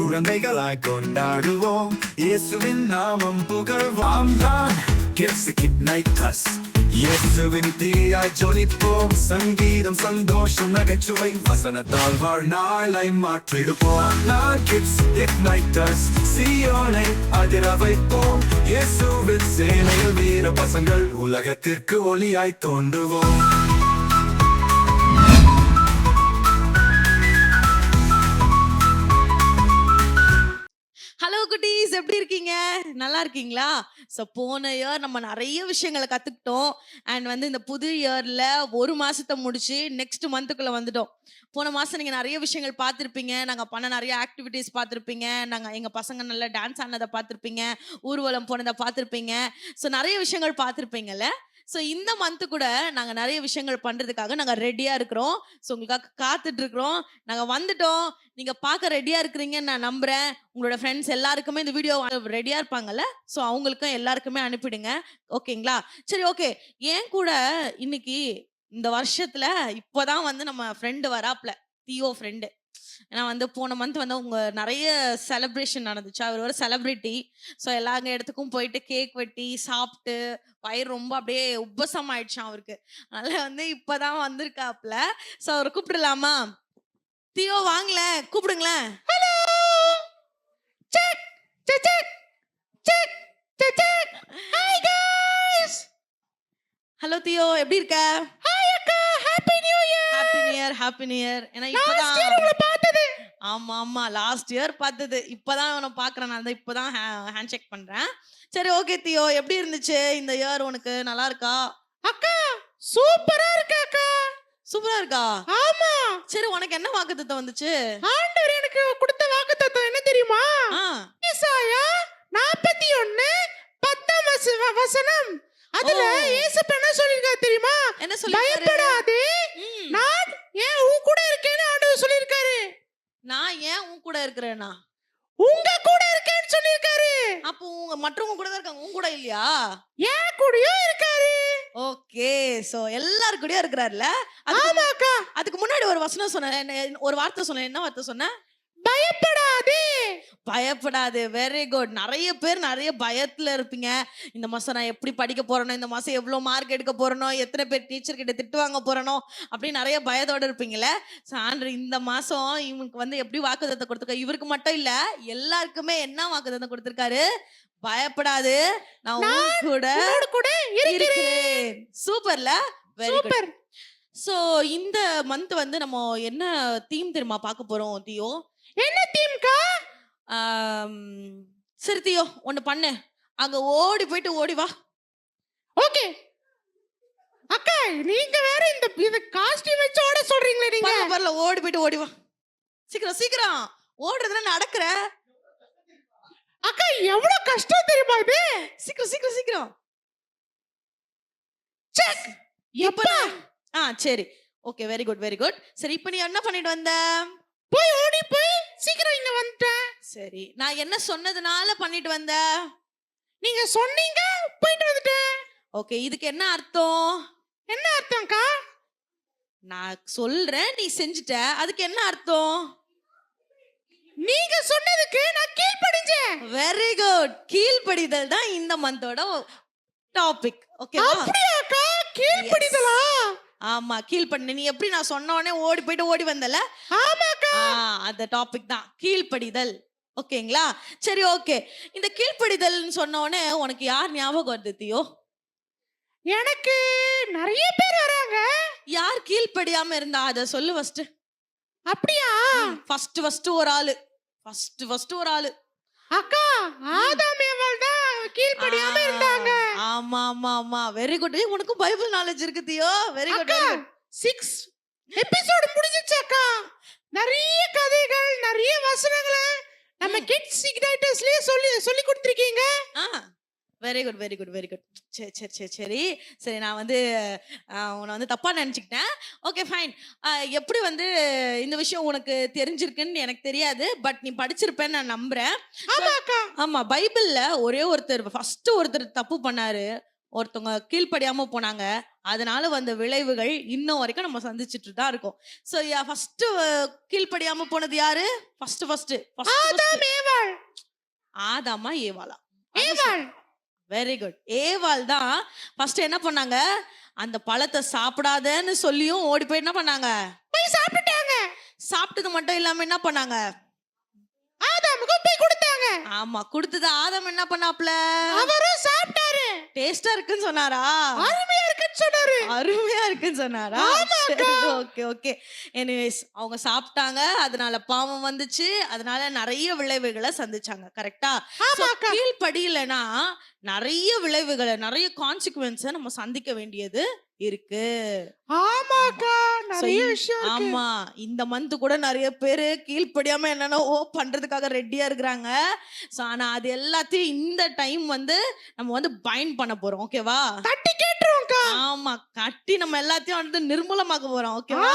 குழந்தைகளாய் கொண்டாடுவோம், இயேசுவின் நாமம் புகழ்வாம் தான். கிட்ஸ் இயேசுவின் தீயாய் ஜொலிப்போம், சங்கீதம் சந்தோஷம் நகைச்சுவை வசனத்தால் வாழ்நாளை மாற்றிடுவோம். நான் கிட்ஸ் இக்னைட்டர்ஸ், சீயோனை அதிர வைப்போம், இயேசுவின் சேனையில் வீர பசங்கள் உலகத்திற்கு ஒளியாய் தோன்றுவோம். ஹலோ குட்டீஸ், எப்படி இருக்கீங்க? நல்லா இருக்கீங்களா? ஸோ போன இயர் நம்ம நிறைய விஷயங்களை கற்றுக்கிட்டோம். அண்ட் இந்த புது இயரில் ஒரு மாதத்தை முடிச்சு நெக்ஸ்ட் மந்த்துக்குள்ளே வந்துட்டோம். போன மாதம் நீங்கள் நிறைய விஷயங்கள் பார்த்துருப்பீங்க. நாங்கள் பண்ண நிறைய ஆக்டிவிட்டீஸ் பார்த்துருப்பீங்க. எங்கள் பசங்க நல்லா டான்ஸ் ஆனதை பார்த்துருப்பீங்க. ஊர்வலம் போனதை பார்த்துருப்பீங்க. ஸோ நிறைய விஷயங்கள் பார்த்துருப்பீங்கல்ல. ஸோ இந்த மந்த்து கூட நாங்கள் நிறைய விஷயங்கள் பண்ணுறதுக்காக நாங்கள் ரெடியாக இருக்கிறோம். ஸோ உங்களுக்காக காத்துட்ருக்குறோம். நாங்கள் வந்துட்டோம். நீங்கள் பார்க்க ரெடியாக இருக்கிறீங்கன்னு நான் நம்புகிறேன். உங்களோட ஃப்ரெண்ட்ஸ் எல்லாருக்குமே இந்த வீடியோ ரெடியாக இருப்பாங்கல்ல. ஸோ அவங்களுக்கும் எல்லாருக்குமே அனுப்பிடுங்க. ஓகேங்களா? சரி, ஓகே. ஏன் கூட இன்னைக்கு இந்த வருஷத்தில் இப்போ தான் நம்ம ஃப்ரெண்டு வராப்ல, தியோ ஃப்ரெண்டு. ஏன்னா போன மந்த் உங்க நிறைய செலிப்ரேஷன் நடந்துச்சு. அவர் ஒரு செலிபிரிட்டி. ஸோ எல்லா இடத்துக்கும் போயிட்டு கேக் வெட்டி சாப்பிட்டு வயிறு ரொம்ப அப்படியே உப்பசம் ஆயிடுச்சான் அவருக்கு. அதனால இப்பதான் வந்திருக்காப்ல. ஸோ அவரை கூப்பிடலாமா? தியோ வாங்கல, கூப்பிடுங்களேன். Hello check check check check check. Hi guys. Hello Theo, எப்படி இருக்க? ஹாய் அக்கா, happy new year. Happy new year, happy new year. ஏன்னா இப்பதான் உங்களை பார்த்தது. ஆமா ஆமா, லாஸ்ட் இயர் பார்த்தது. இப்பதான் அவனை பாக்குறேன். நான் இப்பதான் ஹேண்ட் ஷேக் பண்றேன். சரி, ஓகே தியோ, எப்படி இருந்துச்சு இந்த இயர் உனக்கு? நல்லா இருக்கா? அக்கா சூப்பரா இருக்கு அக்கா. சூப்பரா இருக்கா? ஆமா. சரி, உனக்கு என்ன வாக்குத்தத்தம் வந்துச்சு? ஆண்டவர் எனக்கு கொடுத்த வாக்குத்தத்தம் என்ன தெரியுமா? ஏசாயா 41:10 வசனம். அதுல இயேசுப்பா என்ன சொல்லிருக்காரு தெரியுமா? என்ன சொல்லிருக்காரு? பயப்படாதே, நான் ஏன் உன் கூட இருக்கேன்னு ஆண்டவர் சொல்லிருக்காரு. நான் ஏன் உன் கூட இருக்கிறேனா? உங்க கூட இருக்கேன்னு சொல்லிருக்காரு. அப்போ மற்றவங்க கூட தான் இருக்காங்க, உன் கூட இல்லையா? ஏன் கூடயும் இருக்காரு. ஓகே, சோ எல்லாரும் கூடயும் இருக்கிறாருல. ஆமாக்கா. அதுக்கு முன்னாடி ஒரு வசனம் சொன்னேன், ஒரு வார்த்தை சொன்னேன். என்ன வார்த்தை சொன்னேன்? பயப்படாதே. பயப்படாது. Very good. நிறைய பேர் நிறைய பயத்துல இருப்பீங்க. இந்த மாசம் நான் எப்படி படிக்க போறேனோ, இந்த மாசம் எவ்வளவு மார்க் எடுக்க போறேனோ, எத்தனை பேர் டீச்சர் கிட்ட திட்டு வாங்க போறேனோ, அப்படி நிறைய பயத்தோட இருப்பீங்களே. சான்று இந்த மாசம் இவனுக்கு எப்படி வாக்குத்தத்தம் கொடுத்திருக்காரு? இவருக்கு மட்டும் இல்ல, எல்லாருக்குமே என்ன வாக்குத்தத்தம் கொடுத்திருக்காரு? பயப்படாது, நான் உன் கூட இருக்கிறேன். சூப்பர்ல, வெரி குட். சோ இந்த மந்த் நம்ம என்ன தீம் தெரியுமா பார்க்க போறோம் தியோ? என்ன தீம்கா? சரி தியோ, ஒன்னு பண்ணு. அங்க ஓடி போயிட்டு ஓடி வா. ஓகே அக்கா, நீங்க வேற இந்த காஸ்டியூம் வச்சு ஓட சொல்றீங்களே நீங்க? பரல, ஓடி போயிட்டு ஓடி வா. சீக்கிரம் சீக்கிரம். ஓடுறதுல நடக்கற அக்கா, எவ்வளவு கஷ்டம் தெரியுமா இது? சீக்கிரம் சீக்கிரம் சீக்கிரம். செக். எப்பா? சரி, okay, very good very good. சரி, இப்போ நீ என்ன பண்ணிட்டு வந்த? போய் ஓடி போய் சீக்கிரம் இங்க வந்துட்டேன். சரி, நான் என்ன சொன்னதுனால பண்ணிட்டு வந்த? நீங்க சொன்னீங்க, போயிட்டு வந்துட்டேன். ஓகே, இதுக்கு என்ன அர்த்தம்? என்ன அர்த்தம்க்கா? நான் சொல்றேன், நீ செஞ்சுட்ட, அதுக்கு என்ன அர்த்தம்? நீங்க சொன்னதுக்கு நான் கீழ்ப்படிஞ்சேன். Very good. கீழ்ப்படிதல் தான் இந்த மந்தோட டாபிக். ஓகேவா? அப்படியாக்கா? கீழ்ப்படிதலா? ஆமா, கீழ்ப்படி. நீ எப்படி நான் சொன்ன உடனே ஓடி போயிட்டு ஓடி வந்தல? ஆமாக்கா. அந்த டாபிக் தான் கீழ்ப்படிதல். ஓகேங்களா? சரி, ஓகே. இந்த கீழ்ப்படிதல்னு சொன்ன உடனே உனக்கு யார் ஞாபகம் வருது தியோ? எனக்கு நிறைய பேர் வராங்க. யார் கீழ்ப்படியாம இருந்தா அத சொல்லு ஃபர்ஸ்ட். அப்படியா? ஃபர்ஸ்ட் ஒரு ஆளு. ஃபர்ஸ்ட் ஒரு ஆளு. அக்கா, ஆதாம் ஏவாள் தான் கீழ்ப்படியாம இருந்தாங்க. ஆமா ஆமா ஆமா, வெரி குட். உனக்கு பைபிள் நாலேஜ் இருக்கு Theo. Very good very good. 6 episode முடிஞ்சிச்சு அக்கா. நிறைய கதைகள், நிறைய வசனங்களை நம்ம கிட்ஸ் இக்னைட்டர்ஸ்லயே சொல்லி கொடுத்திருக்கீங்க. Very good very good very good. சரி சரி சரி சரி சரி, நான் உன்னை தப்பா நினைச்சுக்கிட்டேன். Okay fine. எப்படி இந்த விஷயம் உனக்கு தெரிஞ்சிருக்குன்னு எனக்கு தெரியாது, பட் நீ படிச்சிருப்பேன்னு நான் நம்புறேன். ஆமா, பைபிள்ல ஒருத்தர் தப்பு பண்ணாரு. ஒருத்தவங்க கீழ்ப்படியாம போனாங்க. அதனால வந்த விளைவுகள் இன்னும் வரைக்கும் நம்ம சந்திச்சுட்டு தான் இருக்கோம். சோ ஃபர்ஸ்ட் கீழ்ப்படியாம போனது யாரு? ஃபர்ஸ்ட் ஆதாமா ஏவாளா? Very good. ஏவாள் தான் ஃபர்ஸ்ட் என்ன பண்ணாங்க? அந்த பழத்தை சாப்பிடாதன்னு சொல்லியும் ஓடி போய் என்ன பண்ணாங்க? போய் சாப்பிட்டாங்க. சாப்பிட்டது மட்டும் இல்லாம என்ன பண்ணாங்க? ஆதாமுக்கு போய் கொடுத்தாங்க. ஆமா, கொடுத்தது ஆதாம் என்ன பண்ணாப்ல? அவரும் சாப்பிட்டாரு. டேஸ்டா இருக்குன்னு சொன்னாரா? அருமையா இருக்குன்னு சொன்னாரு. அருமையா இருக்குன்னு சொன்னாரா? Okay okay. எனிவேஸ் அவங்க சாப்பிட்டாங்க. அதனால பாவம் வந்துச்சு. அதனால நிறைய விளைவுகளை சந்திச்சாங்க. கரெக்டா? கீழ்ப்படியலைன்னா நிறைய விளைவுகளை, நிறைய கான்சிக்வன்ஸை நம்ம சந்திக்க வேண்டியது இருக்கு. ஆமாக்கா, நிறைய விஷயம் இருக்கு. ஆமா, இந்த மந்த் கூட நிறைய பேரு கீழ்ப்படியாம என்னென்னவோ பண்றதுக்காக ரெடியா இருக்கிறாங்க. சோ ஆனா அது எல்லாத்தையும் இந்த டைம் வந்து நம்ம வந்து பைண்ட் பண்ண போறோம். ஓகேவா? தட்டி கேட்டுருவோம்க்கா. ஆமா, கட்டி நம்ம எல்லாத்தையும் வந்து நிர்மூலமாக்க போறோம். ஓகேவா?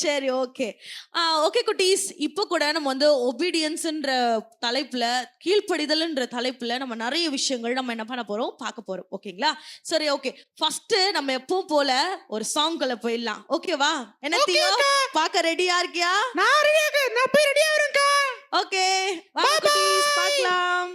சரி, ஓகே. ஓகே குட்டீஸ், இப்போ கூட நம்ம வந்து ஒபீடியன்ஸ்ன்ற தலைப்புல, கீழ்ப்படிதல்ன்ற தலைப்புல நம்ம நிறைய விஷயங்கள் நம்ம என்ன பண்ண போறோம்? பார்க்க போறோம். ஓகேங்களா? சரி, ஓகே. ஃபர்ஸ்ட் நம்ம எப்பவும் போல ஒரு சாங்குக்குள்ள போயிடலாம். ஓகேவா? என்னத்தையோ பார்க்க ரெடியா இருக்கியா? நான் ரெடியா இருக்கேன். நான் போய் ரெடியா வரேன்க்கா. ஓகே, வாங்க குட்டீஸ், பார்க்கலாம்.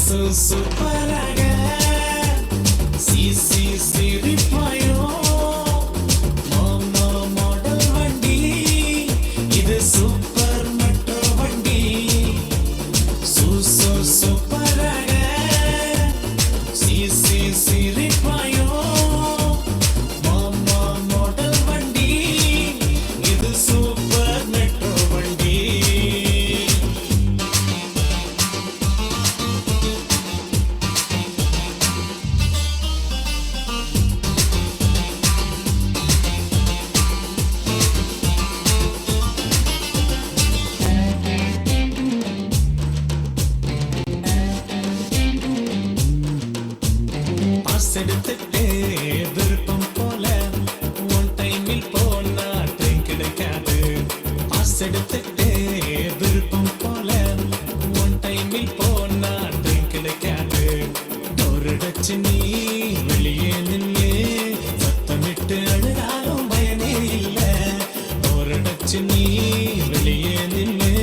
சூப்பராக சிரிப்பாயோ மாமா மாடல் வண்டி இது சூப்பர் மெட்ரோ வண்டி சூப்பராக சிரிப்பாயோ மாமா மாடல் வண்டி இது சூப்பர் மெட்ரோ வண்டி எடுத்துட்டே விருப்பம் போல ஒன் டைமில் போனா ட்ரெயின் கிடைக்காது பாஸ் எடுத்துட்டே விருப்பம் போல ஒன் டைமில் போனா ட்ரெயின் கிடைக்காது டோர் அடைச்சு நீ வெளியே நின்று சத்தமிட்டு அழுதாலும் பயனே இல்லை டோர் அடைச்சு நீ வெளியே நின்று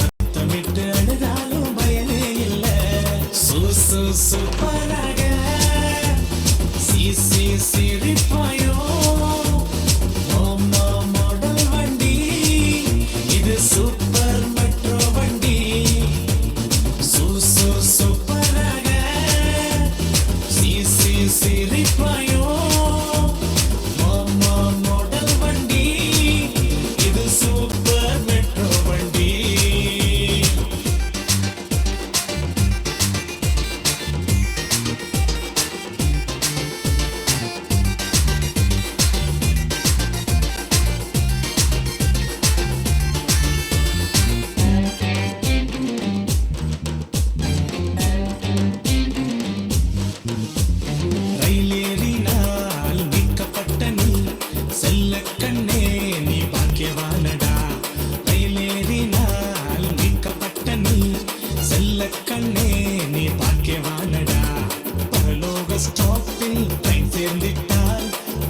சத்தமிட்டு அழுதாலும் பயனே இல்லை சூப்பராக சிரிப்பாயோ மாமா மாடல் வண்டி இது சூப்பர் மெட்ரோ வண்டி சூப்பராக சிரிப்பாயோ மாமா மாடல் வண்டி இது சூப்பர் மெட்ரோ வண்டி ரயிலேறினால் மீட்கப்பட்ட நீ செல்ல கண்ணே நீ பாக்கியவானடா ரயிலேறினால் மீட்கப்பட்ட நீ செல்ல கண்ணே நீ பாக்கியவானடா பரலோக ஸ்டாப்பில் ட்ரெயின் சேர்ந்திட்டால்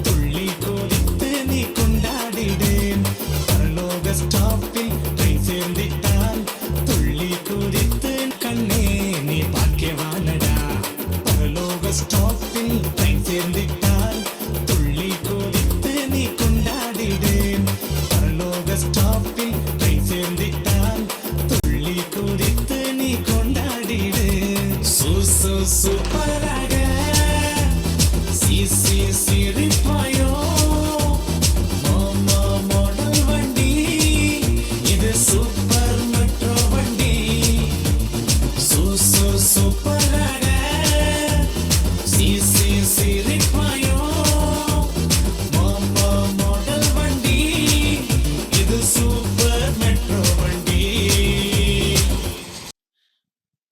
துள்ளி குதித்து நீ கொண்டாடிடேன் பரலோக ஸ்டாப்பில் ட்ரெயின் சேர்ந்திட்டால் துள்ளி குதித்து கண்ணே நீ பாக்கியவானடா பரலோக ஸ்டாப்பில் ட்ரெயின் சேர்ந்திட்டால் துள்ளி குதித்து நீ கொண்டாடிடேன் பரலோக ஸ்டாப்பில் ட்ரெயின் சேர்ந்திட்டால் துள்ளி குதித்து நீ கொண்டாடிடு சூப்பராக சிரிப்பாயோ மாமா மாடல் வண்டி இது சூப்பர் மெட்ரோ வண்டி சூப்பராக சிரிப்பாயோ மாமா மாடல் வண்டி இது சூப்பர் மெட்ரோ வண்டி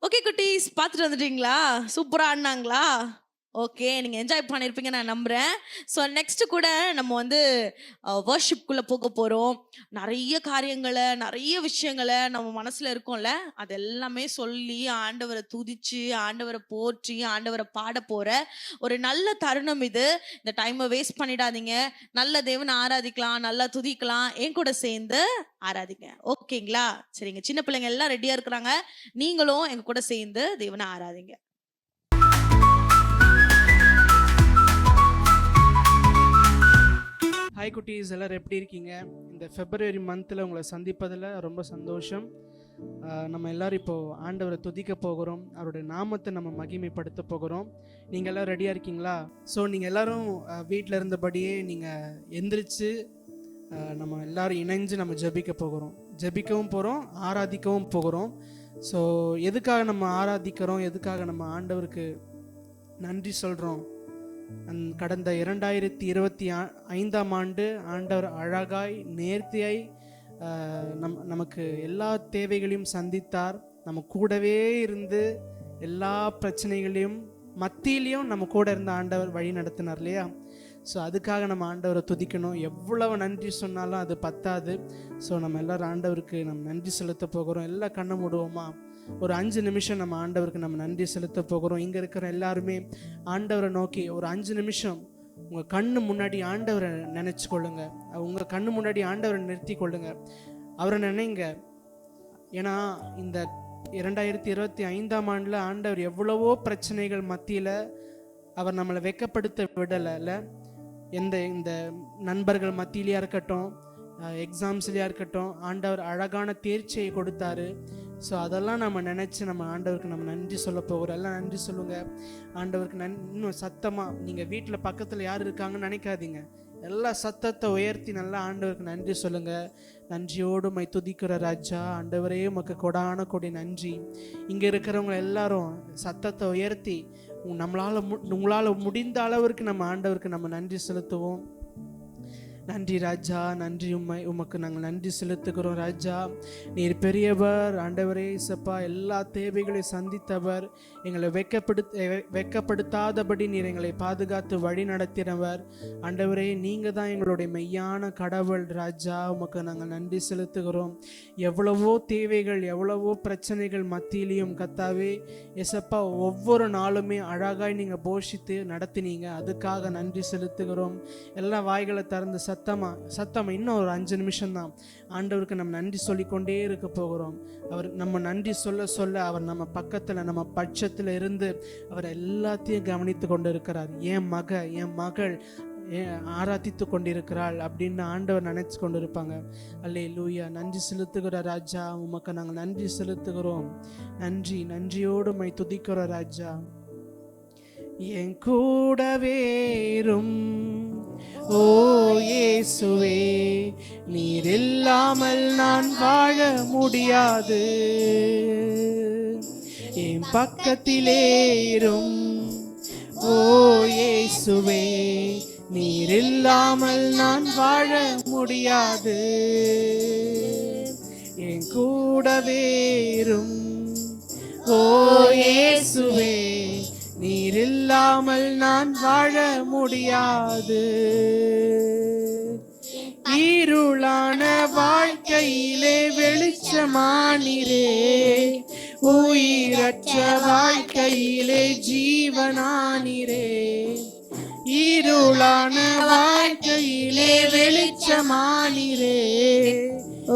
ஓகே குட்டீஸ், பார்த்துட்டு வந்துட்டீங்களா? சூப்பரா ஆடினாங்களா? ஓகே, நீங்க என்ஜாய் பண்ணியிருப்பீங்க நான் நம்புறேன். ஸோ நெக்ஸ்ட் கூட நம்ம வந்து வர்ஷிப்குள்ளே போக போகிறோம். நிறைய காரியங்களை, நிறைய விஷயங்களை நம்ம மனசில் இருக்கோம்ல, அது எல்லாமே சொல்லி ஆண்டவரை துதிச்சு, ஆண்டவரை போற்றி, ஆண்டவரை பாட போகிற ஒரு நல்ல தருணம் இது. இந்த டைமை வேஸ்ட் பண்ணிடாதீங்க. நல்ல தேவனை ஆராதிக்கலாம், நல்லா துதிக்கலாம். என் கூட சேர்ந்து ஆராதிங்க. ஓகேங்களா? சரிங்க, சின்ன பிள்ளைங்க எல்லாம் ரெடியாக இருக்கிறாங்க. நீங்களும் எங்க கூட சேர்ந்து தேவனை ஆராதிங்க. ஹாய் குட்டீஸ், எல்லோரும் எப்படி இருக்கீங்க? இந்த ஃபெப்ரவரி மந்தில் உங்களை சந்திப்பதில் ரொம்ப சந்தோஷம். நம்ம எல்லோரும் இப்போது ஆண்டவரை துதிக்க போகிறோம். அவருடைய நாமத்தை நம்ம மகிமைப்படுத்த போகிறோம். நீங்கள் எல்லோரும் ரெடியாக இருக்கீங்களா? ஸோ நீங்கள் எல்லோரும் வீட்டில் இருந்தபடியே நீங்கள் எந்திரிச்சு நம்ம எல்லோரும் இணைஞ்சு நம்ம ஜெபிக்க போகிறோம். ஜெபிக்கவும் போகிறோம், ஆராதிக்கவும் போகிறோம். ஸோ எதுக்காக நம்ம ஆராதிக்கிறோம், எதுக்காக நம்ம ஆண்டவருக்கு நன்றி சொல்கிறோம்? கடந்த 2025 ஆண்டு ஆண்டவர் அழகாய் நேர்த்தியாய் நமக்கு எல்லா தேவைகளையும் சந்தித்தார். நம்ம கூடவே இருந்து எல்லா பிரச்சனைகளையும் மத்தியிலையும் நம்ம கூட இருந்த ஆண்டவர் வழி நடத்தினார் இல்லையா? ஸோ அதுக்காக நம்ம ஆண்டவரை துதிக்கணும். எவ்வளவு நன்றி சொன்னாலும் அது பத்தாது. ஸோ நம்ம எல்லோரும் ஆண்டவருக்கு நம்ம நன்றி செலுத்த போகிறோம். எல்லாம் கண்ணை மூடுவோமா? ஒரு 5 நிமிஷம் நம்ம ஆண்டவருக்கு நம்ம நன்றி செலுத்த போகிறோம். இங்கே இருக்கிற எல்லாருமே ஆண்டவரை நோக்கி ஒரு 5 நிமிஷம் உங்கள் கண்ணு முன்னாடி ஆண்டவரை நினச்சி கொள்ளுங்க. உங்கள் கண்ணு முன்னாடி ஆண்டவரை நிறுத்தி கொள்ளுங்க. அவரை நினைங்க. ஏன்னா இந்த 2025ஆம் ஆண்டில் ஆண்டவர் எவ்வளவோ பிரச்சனைகள் மத்தியில் அவர் நம்மளை வெட்கப்படுத்த விடலை. இந்த நண்பர்கள் மத்தியிலையா இருக்கட்டும், எக்ஸாம்ஸ்லையா இருக்கட்டும், ஆண்டவர் அழகான தேர்ச்சியை கொடுத்தாரு. ஸோ அதெல்லாம் நம்ம நினச்சி நம்ம ஆண்டவருக்கு நம்ம நன்றி சொல்ல போகிறோம். எல்லாம் நன்றி சொல்லுங்கள் ஆண்டவருக்கு. இன்னும் சத்தமாக நீங்கள் வீட்டில் பக்கத்தில் யார் இருக்காங்கன்னு நினைக்காதீங்க, எல்லா சத்தத்தை உயர்த்தி நல்லா ஆண்டவருக்கு நன்றி சொல்லுங்கள். நன்றியோடு மை துதிக்கிற ராஜா, ஆண்டவரே உமக்கு கொடான கொடி நன்றி. இங்கே இருக்கிறவங்க எல்லாரும் சத்தத்தை உயர்த்தி உங்களால் முடிந்த அளவிற்கு நம்ம ஆண்டவருக்கு நம்ம நன்றி செலுத்துவோம். நன்றி ராஜா, நன்றி உமக்கு நாங்கள் நன்றி செலுத்துகிறோம் ராஜா. நீர் பெரியவர் ஆண்டவரே. இயேசப்பா, எல்லா தேவைகளை சந்தித்தவர், எங்களை வெட்கப்படுத்தாதபடி நீர் எங்களை பாதுகாத்து வழி நடத்தினவர் ஆண்டவரே. நீங்கள் தான் எங்களுடைய மெய்யான கடவுள் ராஜா. உமக்கு நாங்கள் நன்றி செலுத்துகிறோம். எவ்வளவோ தேவைகள், எவ்வளவோ பிரச்சனைகள் மத்தியிலையும் கத்தாவே இயேசப்பா ஒவ்வொரு நாளுமே அழகாய் நீங்கள் போஷித்து நடத்தினீங்க. அதுக்காக நன்றி செலுத்துகிறோம். எல்லா வாய்களை திறந்து சத்தமா இன்னும் ஒரு 5 நிமிஷம் தான் ஆண்டவருக்கு நம்ம நன்றி சொல்லிக்கொண்டே இருக்க போகிறோம். அவர் நம்ம நன்றி சொல்ல சொல்ல அவர் நம்ம பக்கத்தில், நம்ம பட்சத்தில் இருந்து அவர் எல்லாத்தையும் கவனித்து கொண்டு இருக்கிறார். என் மகள் ஆராதித்து கொண்டிருக்கிறாள் அப்படின்னு ஆண்டவர் நினைச்சு கொண்டு இருப்பாங்க. அல்லேலூயா. நன்றி செலுத்துகிற ராஜா, உமக்கு நாங்கள் நன்றி செலுத்துகிறோம். நன்றியோடு மை துதிக்கிற ராஜா. என் கூடவேரும் ஓ இயேசுவே, நீர் இல்லாமல் நான் வாழ முடியாது. என் பக்கத்திலேரும் ஓ இயேசுவே, நீர் இல்லாமல் நான் வாழ முடியாது. என் கூடவேரும் ஓ இயேசுவே, நீர் இல்லாமல் நான் வாழ முடியாது. இருளான வாழ்க்கையிலே வெளிச்சமானிரே, உயிரற்ற வாழ்க்கையிலே ஜீவனானிரே. இருளான வாழ்க்கையிலே வெளிச்சமானிரே,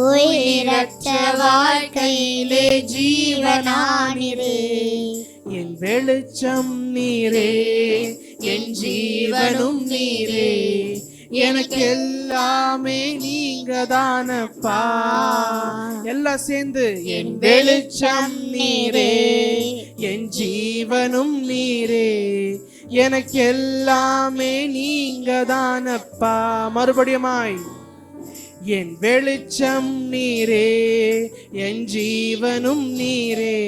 உயிரற்ற வாழ்க்கையிலே ஜீவனானிரே. என் வெளிச்சம் நீரே, என் ஜீவனும் நீரே, எனக்கு எல்லாமே நீங்க தானப்பா. எல்லாம் சேர்ந்து என் வெளிச்சம் நீரே, என் ஜீவனும் நீரே, எனக்கு எல்லாமே நீங்க தானப்பா. மறுபடியுமாய் என் வெளிச்சம் நீரே, என் ஜீவனும் நீரே,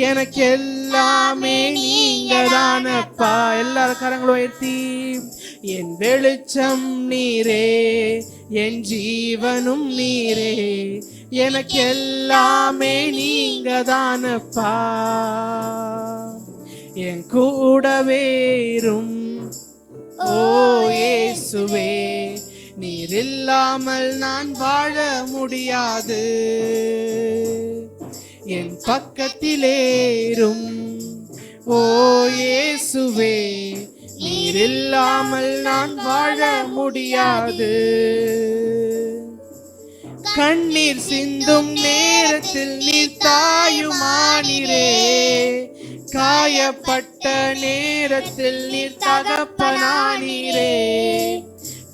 எனக்கு எல்லாமே நீங்க தானப்பா. எல்லாரும் கரங்களும் உயர்த்தி என் வெளிச்சம் நீரே, என் ஜீவனும் நீரே, எனக்கு எல்லாமே நீங்க தானப்பா. என் கூடவேரும் ஓ இயேசுவே, நீர் இல்லாமல் நான் வாழ முடியாது. என் பக்கத்திலேரும் ஓ இயேசுவே, நீர் இல்லாமல் நான் வாழ முடியாது. கண்ணீர் சிந்தும் நேரத்தில் நீர் தாயுமானிரே, காயப்பட்ட நேரத்தில் நீர் தகப்பனானீரே.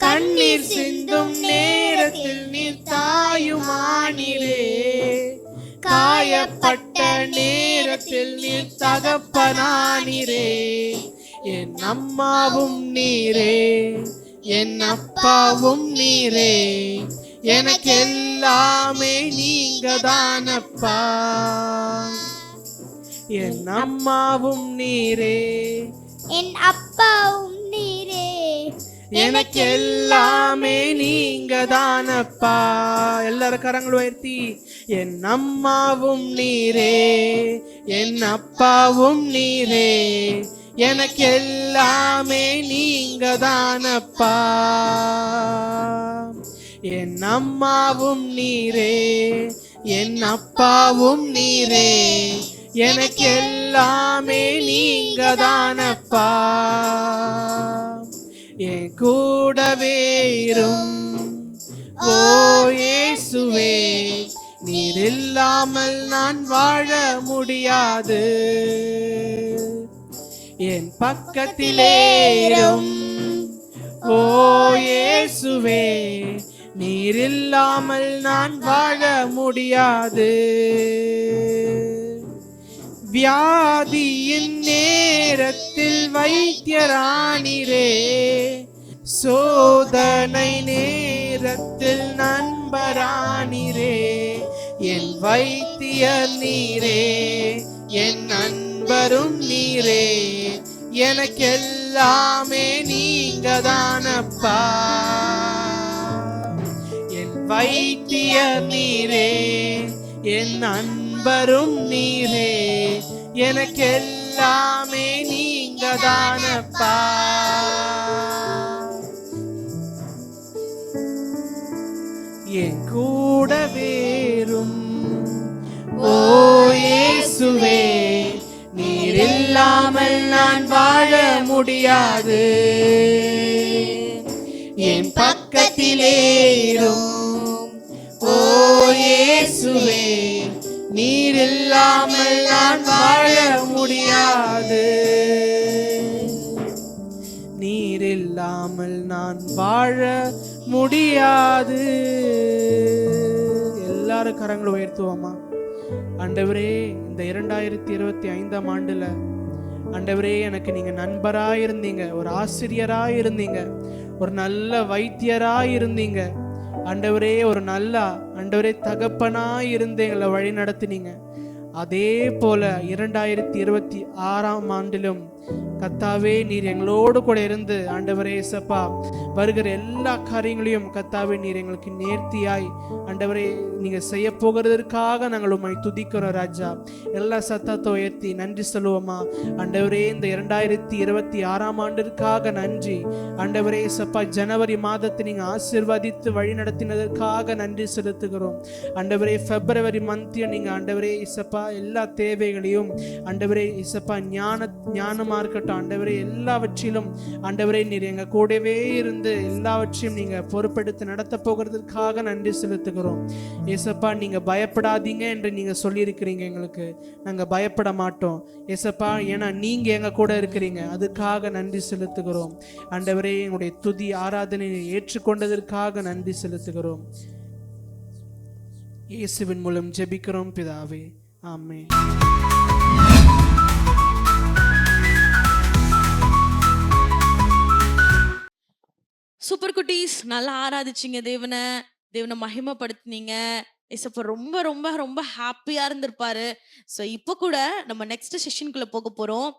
கண்ணீர் சிந்தும் நேரத்தில் நீர் தாயுமானிரே, காயப்பட்ட நேரத்தில் நீர் தகப்பனானீரே. என் அம்மாவும் நீரே, என் அப்பாவும் நீரே, எனக்கு எல்லாமே நீங்க தானப்பா. என் அம்மாவும் நீரே, என் அப்பாவும் நீரே, எனக்கு எல்லாமே நீங்க தானப்பா. எல்லாரும் கரங்கள் உயர்த்தி என் அம்மாவும் நீரே, என் அப்பாவும் நீரே, எனக்கு எல்லாமே நீங்க தானப்பா. என் அம்மாவும் நீரே, என் அப்பாவும் நீரே, எனக்கு எல்லாமே நீங்க தானப்பா. என் கூடவே இரும் ஓ இயேசுவே, நீர் இல்லாமல் நான் வாழ முடியாது. என் பக்கத்திலேயும் ஓ இயேசுவே, நீர் இல்லாமல் நான் வாழ முடியாது. வியாதியின் நேரத்தில் வைத்தியரானிரே, சோதனை நேரத்தில் நண்பரானிரே. என் வைத்தியர் நீரே, என் நண்பரும் நீரே, எனக்கெல்லாமே நீங்கதானப்பா. என் வைத்தியர் நீரே, என் நண்பரும் நீரே, எனக்கெல்லாமே நீங்கதானப்பா. என் கூட வேறும் ஓ இயேசுவே, நீர் இல்லாமல் நான் வாழ முடியாது. என் பக்கத்திலேயும் ஓ இயேசுவே, நீர் இல்லாமல் நான் வாழ முடியாது. நீர் இல்லாமல் நான் வாழ முடியாது. எல்லாரும் கரங்களை உயர்த்துவோமா? ஆண்டவரே, இந்த 2025ஆம் ஆண்டுல ஆண்டவரே, எனக்கு நீங்க நண்பராய் இருந்தீங்க, ஒரு ஆசிரியராய் இருந்தீங்க, ஒரு நல்ல வைத்தியராய் இருந்தீங்க ஆண்டவரே, ஒரு நல்ல ஆண்டவரே தகப்பனாய் இருந்து எங்களை வழி நடத்தினீங்க. அதே போல 2026ஆம் ஆண்டிலும் கத்தாவே நீர் எங்களோடு கூட இருந்து ஆண்டவரே இயேசப்பா வருகிற எல்லா காரியங்களையும் கத்தாவே நீர் எங்களுக்கு நேர்த்தியாய் ஆண்டவரே நீங்க செய்ய போகிறதற்காக நாங்கள் உம்மை துதிக்கிறோம் ராஜா. எல்லா சத்தத்தை உயர்த்தி நன்றி சொல்லுவோமா? ஆண்டவரே, இந்த 2026ஆம் ஆண்டிற்காக நன்றி ஆண்டவரே இயேசப்பா. ஜனவரி மாதத்தை நீங்க ஆசீர்வதித்து வழி நடத்தினதற்காக நன்றி செலுத்துகிறோம் ஆண்டவரே. பிப்ரவரி மந்தையும் நீங்க ஆண்டவரே இயேசப்பா எல்லா தேவைகளையும் ஆண்டவரே இயேசப்பா ஞானமா இருக்கட்டும் ஆண்டவரே, எல்லாவற்றிலும் ஆண்டவரே நீர் எங்க கூடவே இருந்து எல்லாவற்றையும் நீங்க பொறுப்பெடுத்து நடத்த போகிறதுக்காக நன்றி செலுத்துகிறோம் ஏசப்பா. நீங்க பயப்படாதீங்க என்று நீங்க சொல்லியிருக்கிறீங்க, எங்களுக்கு நாங்க பயப்பட மாட்டோம் ஏசப்பா, ஏன்னா நீங்க எங்க கூட இருக்கிறீங்க, அதுக்காக நன்றி செலுத்துகிறோம் ஆண்டவரே. எங்களுடைய துதி ஆராதனையை ஏற்றுக்கொண்டதற்காக நன்றி செலுத்துகிறோம். இயேசுவின் மூலம் ஜெபிக்கிறோம் பிதாவே, ஆமென். சூப்பர் குட்டீஸ், நல்லா ஆராதிச்சிங்க தேவனை, தேவனை மகிமைப்படுத்தினீங்க. ஏசப்பா ரொம்ப ரொம்ப ரொம்ப ஹாப்பியா இருந்திருப்பாரு. ஸோ இப்போ கூட நம்ம நெக்ஸ்ட் செஷனுக்குள்ள போக போறோம்.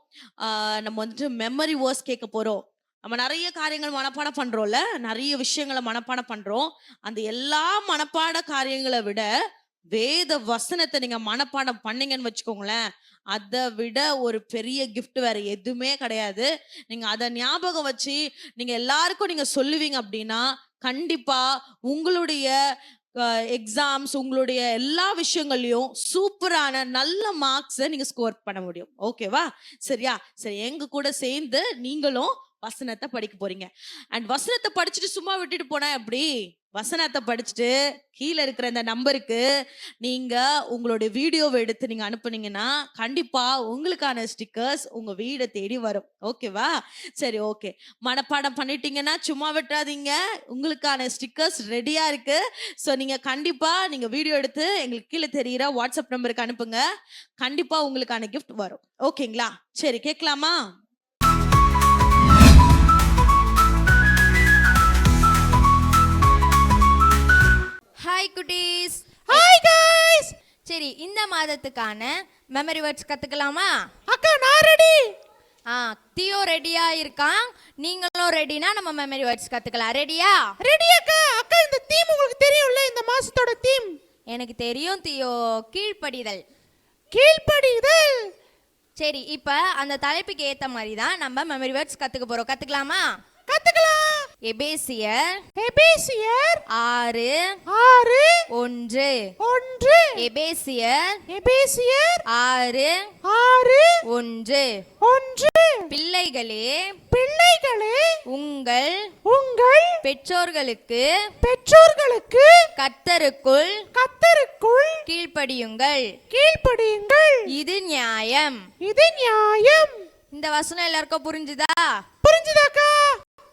நம்ம வந்துட்டு மெமரி வேர்ஸ் கேட்க போறோம். நம்ம நிறைய காரியங்கள் மனப்பாடம் பண்றோம்ல, நிறைய விஷயங்களை மனப்பாடம் பண்றோம். அந்த எல்லா மனப்பாட காரியங்களை விட வேத வசனத்தை நீங்க மனப்பாடம் பண்ணீங்கன்னு வச்சுக்கோங்களேன், அதை விட ஒரு பெரிய கிஃப்ட் வேற எதுவுமே கிடையாது. நீங்க அதை ஞாபகம் வச்சு நீங்க எல்லாருக்கும் நீங்க சொல்லுவீங்க அப்படின்னா கண்டிப்பா உங்களுடைய எக்ஸாம்ஸ், உங்களுடைய எல்லா விஷயங்களையும் சூப்பரான நல்ல மார்க்ஸை நீங்க ஸ்கோர் பண்ண முடியும். ஓகேவா? சரியா? சரி, எங்க கூட சேர்ந்து நீங்களும் வசனத்தை படிக்க போறீங்க. அண்ட் வசனத்தை படிச்சுட்டு சும்மா விட்டுட்டு போனா எப்படி? வசனத்தை படிச்சுட்டு கீழே இருக்கிற இந்த நம்பருக்கு நீங்க உங்களுடைய வீடியோவை எடுத்து நீங்க அனுப்புனீங்கன்னா கண்டிப்பா உங்களுக்கான ஸ்டிக்கர்ஸ் உங்க வீடை தேடி வரும். ஓகேவா? சரி, ஓகே. மனப்பாடம் பண்ணிட்டீங்கன்னா சும்மா விட்டுறாதீங்க, உங்களுக்கான ஸ்டிக்கர்ஸ் ரெடியா இருக்கு. ஸோ நீங்க கண்டிப்பா நீங்க வீடியோ எடுத்து எங்களுக்கு கீழே தெரியுற வாட்ஸ்அப் நம்பருக்கு அனுப்புங்க, கண்டிப்பா உங்களுக்கான கிஃப்ட் வரும். ஓகேங்களா? சரி, கேட்கலாமா? ஹாய் குட்டீஸ். Hi guys. சரி, இந்த மாதத்துக்கான மெமரி வேர்ட்ஸ் கத்துக்கலாமா? அக்கா நான் ரெடி. தியோ ரெடியா இருக்கான், நீங்களும் ரெடினா நம்ம மெமரி வேர்ட்ஸ் கத்துக்கலாம். ரெடியா? ரெடி அக்கா. அக்கா இந்த தீம் உங்களுக்கு தெரியும்ல, இந்த மாசத்தோட தீம்? எனக்கு தெரியும் தியோ, கீழ்ப்படிதல். கீழ்ப்படிதல். சரி, இப்போ அந்த தலைப்புக்கு ஏத்த மாதிரி தான் நம்ம மெமரி வேர்ட்ஸ் கத்துக்க போறோம். கத்துக்கலாமா? கத்துக்கலாம். எபேசியர் 6 1. எபேசியர் 6 1. 1. பிள்ளைகளே பிள்ளைகளே உங்கள் உங்கள் பெற்றோர்களுக்கு பெற்றோர்களுக்கு கர்த்தருக்குள் கர்த்தருக்குள் கீழ்ப்படியுங்கள். கீழ்ப்படியுங்கள். இது நியாயம். இது நியாயம். இந்த வசனம் எல்லாருக்கும் புரிஞ்சுதா? புரிஞ்சுதாக்கா?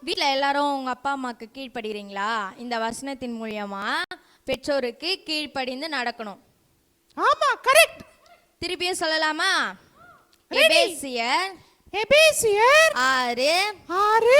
வீட்டில் எல்லாரும் உங்க அப்பா அம்மாக்கு கீழ்ப்படுகிறீங்களா? இந்த வசனத்தின் மூலியமா பெற்றோருக்கு கீழ்ப்படிந்து நடக்கணும். ஆமா, கரெக்ட். திருப்பியும் சொல்லலாமா? Ready. எபேசியர் 6:1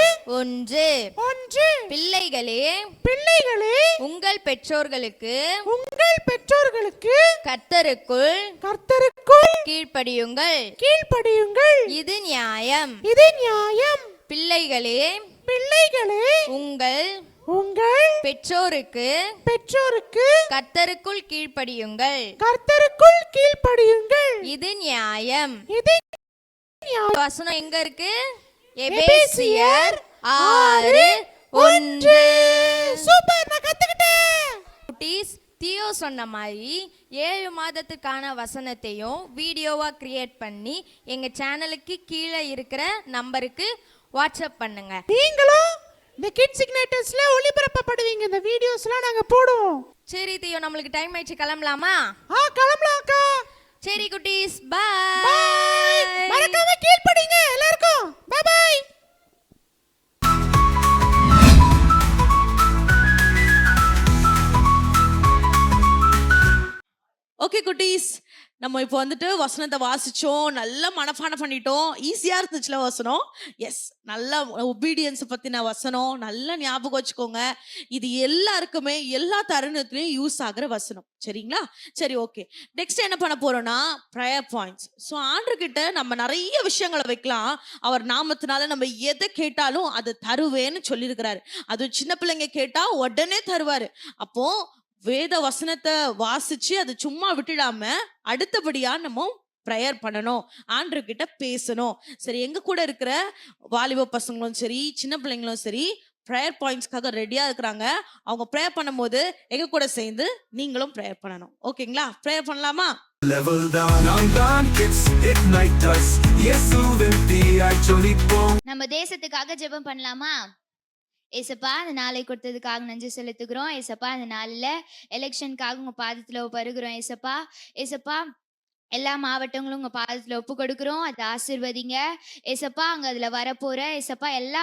பிள்ளைகளே பிள்ளைகளே உங்கள் பெற்றோர்களுக்கு உங்கள் பெற்றோர்களுக்கு கர்த்தருக்குள் கர்த்தருக்குள் கீழ்ப்படியுங்கள். கீழ்ப்படியுங்கள். இது நியாயம். இது நியாயம். பிள்ளைகளே பிள்ளைகளே உங்கள் உங்கள் பெற்றோருக்கு பெற்றோருக்கு கர்த்தருக்குள் கீழ்ப்படியுங்கள். கர்த்தருக்குள் கீழ்ப்படியுங்கள். இது நியாயம். இது வசனம் எங்க இருக்கு? எபேசியர் எபேசியர் 6:1. சூப்பர், நான் கத்துக்கிட்டேன். குட்டீஸ், தியோ சொன்ன மாதிரி 7 மாதத்துக்கான வசனத்தையும் வீடியோவா கிரியேட் பண்ணி எங்க சேனலுக்கு கீழே இருக்கிற நம்பருக்கு வாட்ஸ்அப் பண்ணுங்க. நீங்களும் இந்த கிட்ஸ் இக்னைட்டர்ஸ்ல ஒளிபரப்பப்படுவீங்க. இந்த வீடியோஸ்லாம் நாங்க போடுவோம். சரி தியோ, நம்மளுக்கு டைம் ஆயிடுச்சு, கிளம்பலாமா? கிளம்பலாம்க்கா. சரி குட்டீஸ், பை. பாய். மறக்காம கீழ்ப்படிங்க எல்லாருக்கும். By by. ஓகே குட்டீஸ், நம்ம இப்போ வந்துட்டு வசனத்தை வாசிச்சோம், நல்லா மனப்பாடம் பண்ணிட்டோம். ஈஸியா இருந்துச்சுல வசனம்? எஸ், நல்லா ஒபீடியன்ஸை பத்தின வசனம், நல்லா ஞாபகம் வச்சுக்கோங்க. இது எல்லாருக்குமே எல்லா தருணத்திலையும் யூஸ் ஆகுற வசனம். சரிங்களா? சரி, ஓகே. நெக்ஸ்ட் என்ன பண்ண போறோம்னா ப்ரேயர் பாயிண்ட்ஸ். ஸோ ஆண்டவர்கிட்ட நம்ம நிறைய விஷயங்களை வைக்கலாம். அவர் நாமத்தினால நம்ம எதை கேட்டாலும் அது தருவேன்னு சொல்லியிருக்கிறாரு. அது சின்ன பிள்ளைங்க கேட்டா உடனே தருவாரு. அப்போ வேத வசனத்தை வாசிச்சு அது சும்மா விட்டுடாம அடுத்தபடியா நம்ம ப்ரேயர் பண்ணணும், ஆண்டவர்கிட்ட பேசணும். சரி, எங்க கூட இருக்கிற வாலிப பசங்களும் சரி சின்ன பிள்ளைங்களும் சரி ப்ரேயர் பாயிண்ட்ஸ்க்காக ரெடியா இருக்கிறாங்க. அவங்க ப்ரேயர் பண்ணும்போது எங்க கூட சேர்ந்து நீங்களும் ப்ரேயர் பண்ணணும். ஓகேங்களா? ப்ரேயர் பண்ணலாமா? Level down kids ignite us. இயேசுவின் தீயாய் ஜொலிப்போம். நம்ம தேசத்துக்காக ஜெபம் பண்ணலாமா? ஏசப்பா, அந்த நாளை கொடுத்ததுக்காக நன்றி செலுத்துகிறோம். ஏசப்பா, அந்த நாளில் எலெக்ஷனுக்காக உங்க பாதத்துல பருகிறோம். ஏசப்பா, ஏசப்பா, எல்லா மாவட்டங்களும் உங்க பாதத்துல ஒப்பு கொடுக்குறோம். அதை ஆசீர்வதிங்க ஏசப்பா. அங்க அதுல வரப்போற ஏசப்பா எல்லா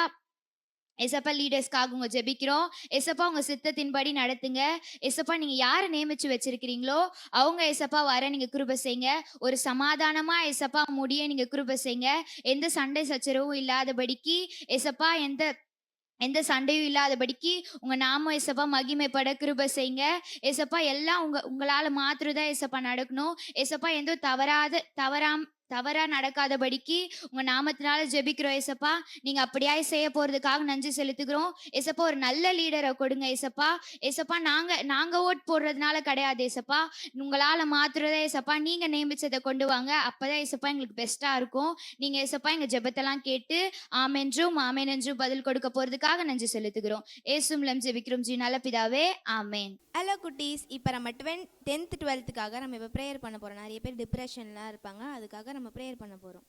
ஏசப்பா லீடர்ஸ்க்காக உங்க ஜெபிக்கிறோம். ஏசப்பா, உங்க சித்தத்தின்படி நடத்துங்க. ஏசப்பா, நீங்க யாரை நியமிச்சு வச்சிருக்கிறீங்களோ அவங்க ஏசப்பா வர நீங்க கிருபை செய்யுங்க. ஒரு சமாதானமா ஏசப்பா முடிய நீங்க கிருபை செய்யுங்க. எந்த சண்டை சச்சரவும் இல்லாதபடிக்கு ஏசப்பா, எந்த சண்டையும் இல்லாதபடிக்கு உங்க நாம ஏசப்பா மகிமைப்பட கிருபை செய்யுங்க. ஏசப்பா, எல்லாம் உங்களால மாத்திரதான் ஏசப்பா நடக்கணும். ஏசப்பா, எந்த தவறா நடக்காதபடிக்கு உங்க நாமத்தினால ஜெபிக்கிறோம். ஏசப்பா, நீங்க அப்படியாய் செய்ய போறதுக்காக நன்றி செலுத்துகிறோம். ஏசப்பா, ஒரு நல்ல லீடரை கொடுங்க. ஏசப்பா, ஏசப்பா, நாங்க ஓட் போடுறதுனால கிடையாது. ஏசப்பா, உங்களால மாத்திரதான் ஏசப்பா நீங்க நியமிச்சதை கொண்டு வாங்க. அப்பதான் ஏசப்பா எங்களுக்கு பெஸ்டா இருக்கும். நீங்க ஏசப்பா எங்க ஜெபத்தெல்லாம் கேட்டு ஆமென்றும் பதில் கொடுக்க போறதுக்காக நன்றி செலுத்துகிறோம். ஏசு மூலம் ஜெபிக்கிறோம் ஜி நல்ல பிதாவே, ஆமென். ஹலோ குட்டீஸ், இப்போ நம்ம 10th 12th நம்ம இப்போ ப்ரேயர் பண்ண போகிறோம். நிறைய பேர் டிப்ரெஷன்லாம் இருப்பாங்க, அதுக்காக நம்ம ப்ரேயர் பண்ண போகிறோம்.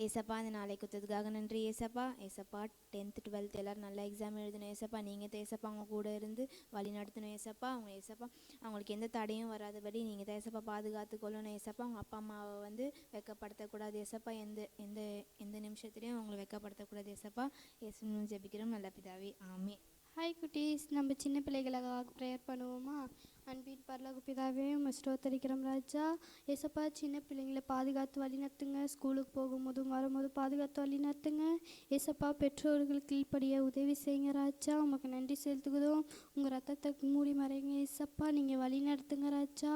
ஏசப்பா, அந்த நாளை கொடுத்ததுக்காக நன்றி ஏசப்பா. ஏசப்பா, 10th 12th எல்லோரும் நல்லா எக்ஸாம் எழுதணும் ஏசப்பா. நீங்கள் ஏசப்பா அவங்க கூட இருந்து வழி நடத்தணும் ஏசப்பா. அவங்க ஏசப்பா அவங்களுக்கு எந்த தடையும் வராதபடி நீங்கள் ஏசப்பா பாதுகாத்து கொள்ளணும் ஏசப்பா. அவங்க அப்பா அம்மாவை வெக்கப்படுத்தக்கூடாது ஏசப்பா. எந்த நிமிஷத்துலையும் அவங்களை வெக்கப்படுத்தக்கூடாது ஏசப்பா. ஏசு ஜெபிக்கிறோம் நல்ல பிதாவே, ஆமே. ஹாய் குட்டீஸ், நம்ம சின்ன பிள்ளைகளுக்காக ப்ரேயர் பண்ணுவோமா? அன்பின் பரலோக பிதாவே, உம்மை ஸ்தோத்திரிக்கிறோம் ராஜா. ஏசப்பா, சின்ன பிள்ளைங்களை பாதுகாத்து வழி நடத்துங்க. ஸ்கூலுக்கு போகும்போதும் வரும்போது பாதுகாத்து வழி நடத்துங்க ஏசப்பா. பெற்றோர்கள் கீழ்ப்படிய உதவி செய்யுங்க ராஜா. உமக்கு நன்றி செலுத்துகிறோம். உங்கள் ரத்தத்தை மூடி மறைங்க ஏசப்பா. நீங்கள் வழி நடத்துங்க ராஜா.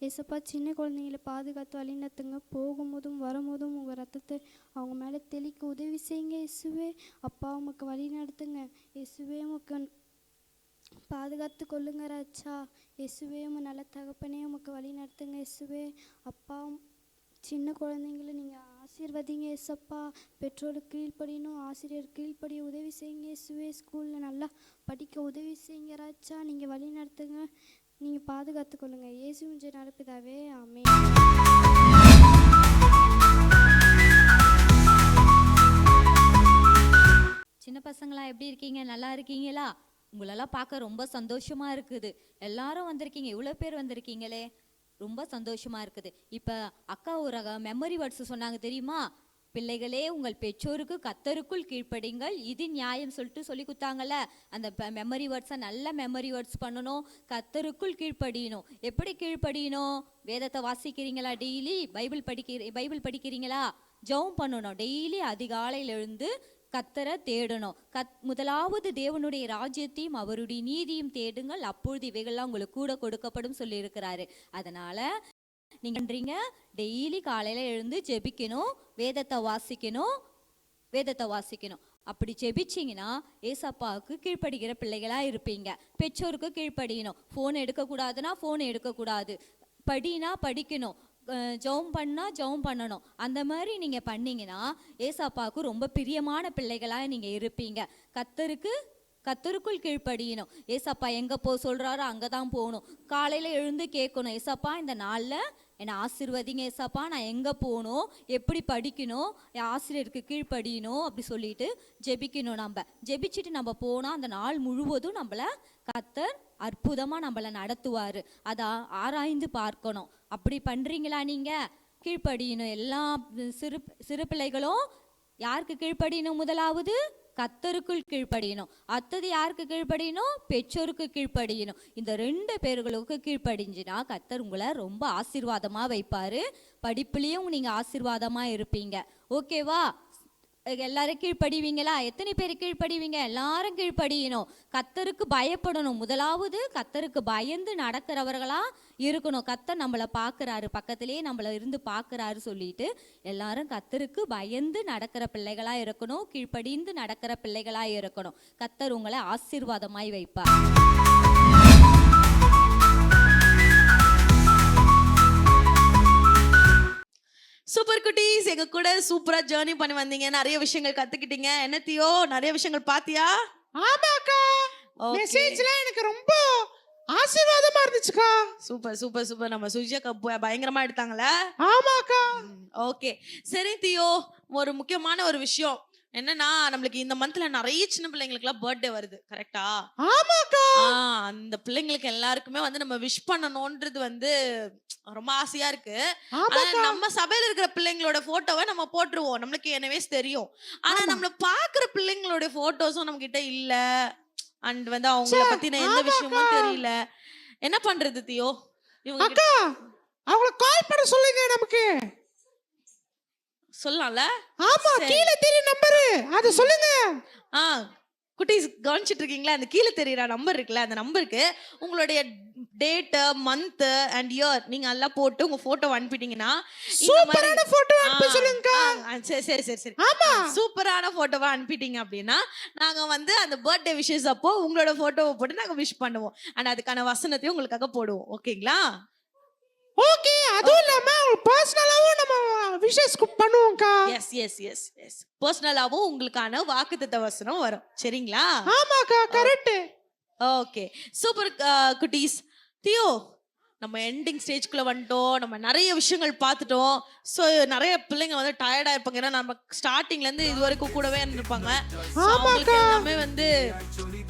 ஏசப்பா, சின்ன குழந்தைங்களை பாதுகாத்து வழி நடத்துங்க. போகும்போதும் வரும்போதும் உங்கள் ரத்தத்தை அவங்க மேலே தெளிக்க உதவி செய்யுங்க இயேசுவே. அப்பா, உமக்கு வழி நடத்துங்க இயேசுவே. உமக்கு பாதுகாத்து கொள்ளுங்க ராஜா. இயேசுவே, உங்க நல்ல தகப்பனே, உமக்கு வழி நடத்துங்க இயேசுவே. அப்பா, சின்ன குழந்தைங்களை நீங்கள் ஆசீர்வதிங்க ஏசப்பா. பெற்றோருக்கு கீழ்ப்படியணும், ஆசிரியர் கீழ்ப்படிய உதவி செய்யுங்க இயேசுவே. ஸ்கூலில் நல்லா படிக்க உதவி செய்யுங்க ராஜா. நீங்கள் வழி நடத்துங்க, நீங்கள் பாதுகாத்து கொள்ளுங்க. இயேசுவின் நடப்பிதாவே, ஆமென். எப்படி இருக்கீங்க? நல்லா இருக்கீங்களா? உங்களெல்லாம் பார்க்க ரொம்ப சந்தோஷமா இருக்குது. எல்லாரும் வந்திருக்கீங்க, இவ்வளோ பேர் வந்திருக்கீங்களே, ரொம்ப சந்தோஷமா இருக்குது. இப்போ அக்கா ஒரு மெமரி வேர்ட்ஸ் சொன்னாங்க தெரியுமா? பிள்ளைகளே உங்கள் பெற்றோருக்கு கர்த்தருக்குள் கீழ்ப்படிங்கள், இது நியாயம் சொல்லிட்டு சொல்லி கொடுத்தாங்கல்ல. அந்த மெமரி வேர்ட்ஸை நல்ல மெமரி வேர்ட்ஸ் பண்ணணும். கர்த்தருக்குள் கீழ்ப்படியணும். எப்படி கீழ்ப்படியணும்? வேதத்தை வாசிக்கிறீங்களா? டெய்லி பைபிள் படிக்கிறீங்களா? ஜெபம் பண்ணணும். டெய்லி அதிகாலையில் எழுந்து கர்த்தரை தேடணும். முதலாவது தேவனுடைய ராஜ்யத்தையும் அவருடைய நீதியும் தேடுங்கள், அப்பொழுது இவைகள்லாம் உங்களுக்கு கூட கொடுக்கப்படும் சொல்லியிருக்கிறாரு. அதனால நீங்க பண்றீங்க, டெய்லி காலையில எழுந்து ஜெபிக்கணும், வேதத்தை வாசிக்கணும். அப்படி ஜெபிச்சிங்கன்னா ஏசப்பாவுக்கு கீழ்ப்படுகிற பிள்ளைகளா இருப்பீங்க. பெற்றோருக்கு கீழ்ப்படியணும். ஃபோன் எடுக்கக்கூடாதுன்னா ஃபோன் எடுக்கக்கூடாது, படினா படிக்கணும், ஜெபம் பண்ணா ஜெபம் பண்ணணும். அந்த மாதிரி நீங்க பண்ணீங்கன்னா ஏசப்பாவுக்கு ரொம்ப பிரியமான பிள்ளைகளா நீங்க இருப்பீங்க. கர்த்தருக்குள் கீழ்ப்படியணும். ஏசப்பா எங்கே சொல்கிறாரோ அங்கே தான் போகணும். காலையில் எழுந்து கேட்கணும், ஏசப்பா இந்த நாளில் என்னை ஆசீர்வதிங்க ஏசப்பா, நான் எங்கே போகணும், எப்படி படிக்கணும், என் ஆசிரியருக்கு கீழ்ப்படியணும் அப்படி சொல்லிட்டு ஜெபிக்கணும். நம்ம ஜெபிச்சுட்டு நம்ம போனால் அந்த நாள் முழுவதும் நம்மளை கர்த்தர் அற்புதமாக நம்மளை நடத்துவார். அதை ஆராய்ந்து பார்க்கணும். அப்படி பண்ணுறீங்களா? நீங்கள் கீழ்ப்படியணும். எல்லா சிறு பிள்ளைகளும் யாருக்கு கீழ்ப்படியணும்? முதலாவது கர்த்தருக்குள் கீழ்ப்படியணும். அடுத்தது யாருக்கு கீழ்ப்படியணும்? பெற்றோருக்கு கீழ்ப்படியணும். இந்த 2 பேர்களுக்கு கீழ்ப்படிஞ்சுனா கர்த்தர் உங்களை ரொம்ப ஆசீர்வாதமாக வைப்பார். படிப்புலேயும் நீங்கள் ஆசீர்வாதமாக இருப்பீங்க. ஓகேவா? எல்லாரும் கீழ்ப்படிவீங்களா? எத்தனை பேர் கீழ்ப்படிவீங்க? எல்லாரும் கீழ்ப்படியணும். கர்த்தருக்கு பயப்படணும். முதலாவது கர்த்தருக்கு பயந்து நடக்கிறவர்களா இருக்கணும். கர்த்தர் நம்மளை பார்க்குறாரு, பக்கத்திலே நம்மளை இருந்து பார்க்குறாரு சொல்லிட்டு எல்லாரும் கர்த்தருக்கு பயந்து நடக்கிற பிள்ளைகளா இருக்கணும், கீழ்ப்படிந்து நடக்கிற பிள்ளைகளா இருக்கணும். கர்த்தர் உங்களை ஆசீர்வாதமாய் வைப்பார். சூப்பர் குட்டீஸ், எங்க கூட சூப்பரா ஜர்னி பண்ணி வந்தீங்க. நிறைய விஷயங்கள் கத்துக்கிட்டீங்க. என்ன தியோ, நிறைய விஷயங்கள் பாத்தியா? ஆமாக்கா, மெசேஜ்ல எனக்கு ரொம்ப ஆசீர்வாதமா இருந்துச்சுக்கா. சூப்பர். நம்ம சுஜியா பயங்கரமா எடுத்தாங்களே. ஆமாக்கா. ஓகே, சரி தியோ, ஒரு முக்கியமான ஒரு விஷயம் என்னன்னா, நம்மளுக்கு இந்த மந்த்ல நிறைய சின்ன பிள்ளைங்களுக்குலாம் பர்த்டே வருது, கரெக்டா? ஆமாக்கா. அந்த பிள்ளைங்களுக்கு எல்லாருக்குமே வந்து நம்ம விஷ் பண்ணணும்ன்றது வந்து ரொம்ப ஆசையா இருக்கு. நம்ம சபையில இருக்கிற பிள்ளைங்களோட போட்டோவை நம்ம போட்டுருவோம், நம்மளுக்கு எனவே தெரியும். ஆனா நம்மள பாக்குற பிள்ளைங்களோட போட்டோஸும் நம்ம கிட்ட இல்ல, அண்ட் வந்து அவங்கள பத்தின எந்த விஷயமும் தெரியல. என்ன பண்றது தியோ? அக்கா, அவங்கள கால் பண்ண சொல்லுங்க. நமக்கு சொல்லலாம்ல? ஆமா, கீழ தெரிய நம்பர், அது சொல்லுங்க. குட்டீஸ் கவனிச்சிட்டு இருக்கீங்களா? அந்த கீழே தெரியற நம்பர் இருக்குல்ல, அந்த நம்பருக்கு உங்களுடைய டேட், மந்த் அண்ட் இயர் நீங்க எல்லாம் போட்டு உங்க போட்டோ அனுப்பிட்டீங்கன்னா சூப்பரான போட்டோ அனுப்பி சொல்லுங்க. சரி. சூப்பரான போட்டோவா அனுப்பிட்டீங்க அப்படின்னா நாங்க வந்து அந்த பர்த்டே விஷஸ் அப்போ உங்களோட போட்டோவை போட்டு நாங்க விஷ் பண்ணுவோம். அண்ட் அதுக்கான வசனத்தையும் உங்களுக்காக போடுவோம். ஓகேங்களா? ஓகே. அதுவும் இல்லாம பர்சனலாவும் நம்ம விஷஸ் பண்ணுவோம்க்கா. எஸ் பர்சனலாவும் உங்களுக்கான வாக்குத்தத்த வசனம் வரும். சரிங்களா? ஆமாக்கா, கரெக்ட். ஓகே, சூப்பர் குட்டீஸ். தியோ, நம்ம எண்டிங் ஸ்டேஜ்குள்ள வந்துட்டோம். நம்ம நிறைய விஷயங்கள் பார்த்துட்டோம். ஸோ நிறைய பிள்ளைங்க வந்து டயர்டா இருப்பாங்க. ஏன்னா நம்ம ஸ்டார்டிங்ல இருந்து இது வரைக்கும் கூடவே இருந்திருப்பாங்க. அவங்களுக்கு எல்லாமே வந்து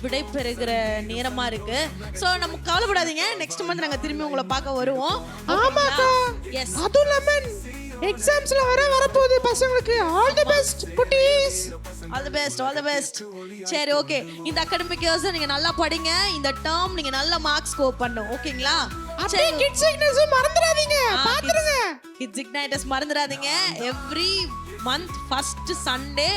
விடை பெறுகிற நேரமா இருக்கு. ஸோ நம்ம கவலைப்படாதீங்க, நெக்ஸ்ட் மந்த் நாங்க திரும்பி உங்களை பார்க்க வருவோம். ஆமாக்கா. எஸ், அதுவும் இல்லாம எக்ஸாம்ஸ்ல வரப்போகுது பசங்களுக்கு. ஆல் தி பெஸ்ட் குட்டீஸ். All the best. சரி, ஓகே. இந்த அகாடமிக் இயர்ஸ் நீங்க நல்லா படிங்க. இந்த டேர்ம் நீங்க நல்ல மார்க்ஸ் ஸ்கோர் பண்ணணும். ஓகேங்களா? அப்படியே கிட்ஸ் இக்னைட்டஸ் மறந்துடாதீங்க. பாத்துருங்க. கிட்ஸ் இக்னைட்டஸ் மறந்துடாதீங்க. எவ்ரி மந்த் ஃபர்ஸ்ட் சண்டே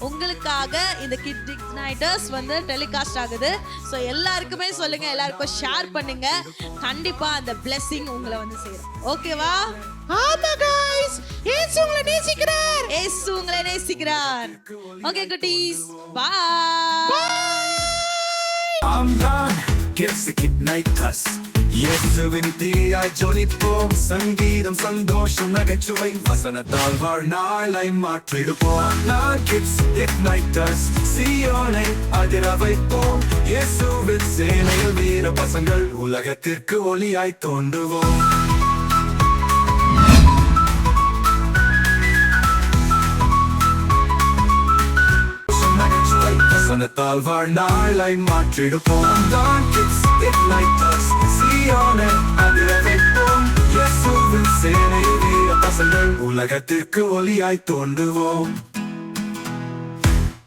உங்களுக்காக இந்த கிட்ஸ் இக்னைட்டஸ் வந்து டெலிகாஸ்ட் ஆகுது. ஸோ எல்லாருக்குமே சொல்லுங்க, எல்லாருக்கும் ஷேர் பண்ணுங்க. கண்டிப்பா அந்த blessing உங்களை வந்து சேரும். ஓகேவா? ஆமா गाइस, இயேசு உங்களை நேசிக்கிறார். இயேசு உங்களை நேசிக்கிறார். ஓகே குட்டீஸ், பை. ஆம்தான் கிட்ஸ் இக்னைட்டஸ் இயேசுவின் தீயாய் ஜொலிப்போம். சங்கீதம், சந்தோஷம், நகைச்சுவை வசனத்தால் வாழ்நாளை மாற்றிடுவோம். நான் கிட்ஸ் இக்னைட்டஸ் சீயோனை அதிர வைப்போம். இயேசுவின் சேனையில் வீர பசங்கள் உலகத்திற்கு ஒளியாய் தோன்றுவோம். வசனத்தால் வாழ்நாளை மாற்றிடுவோம் தான் கிட்ஸ் இக்னைட் அஸ் சீயோனை அதிர வைப்போம் இயேசுவின் சேனை வீர பசங்கள் உலகத்திற்கு ஒளியாய் தோன்றுவோம்